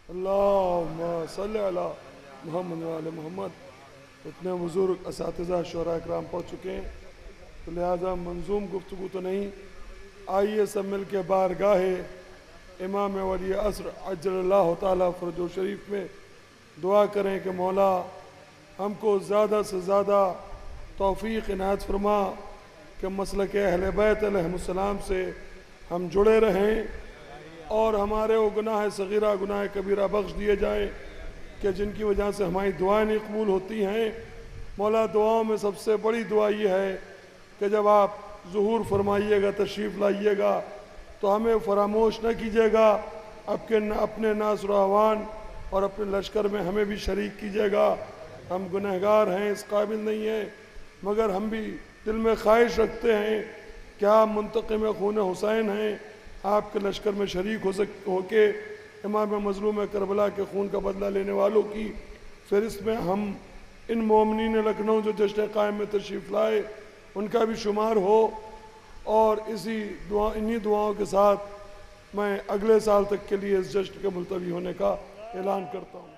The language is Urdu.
اللہم صلی علی محمد وعلی محمد۔ اتنے بزرگ اساتذہ شعراء اکرام پڑھ چکے ہیں تو لہذا منظوم گفتگو تو نہیں، آئیے سب مل کے بارگاہ امام ولی عصر عجل اللہ تعالیٰ فرجہ شریف میں دعا کریں کہ مولا ہم کو زیادہ سے زیادہ توفیق عنایت فرما کہ مسلک اہل بیت علیہ السلام سے ہم جڑے رہیں اور ہمارے وہ گناہ صغیرہ گناہ کبیرہ بخش دیے جائیں کہ جن کی وجہ سے ہماری دعائیں نہیں قبول ہوتی ہیں۔ مولا دعاؤں میں سب سے بڑی دعا یہ ہے کہ جب آپ ظہور فرمائیے گا، تشریف لائیے گا تو ہمیں فراموش نہ کیجیے گا، اپنے ناصر و اعوان اور اپنے لشکر میں ہمیں بھی شریک کیجیے گا۔ ہم گنہگار ہیں، اس قابل نہیں ہیں، مگر ہم بھی دل میں خواہش رکھتے ہیں کہ آپ منتقم خون حسین ہیں، آپ کے لشکر میں شریک ہو کے امام مظلوم کربلا کے خون کا بدلہ لینے والوں کی فہرست میں ہم ان مومنین لکھنؤ جو جشن قائم میں تشریف لائے ان کا بھی شمار ہو۔ اور انہی دعاؤں کے ساتھ میں اگلے سال تک کے لیے اس جشن کے ملتوی ہونے کا اعلان کرتا ہوں۔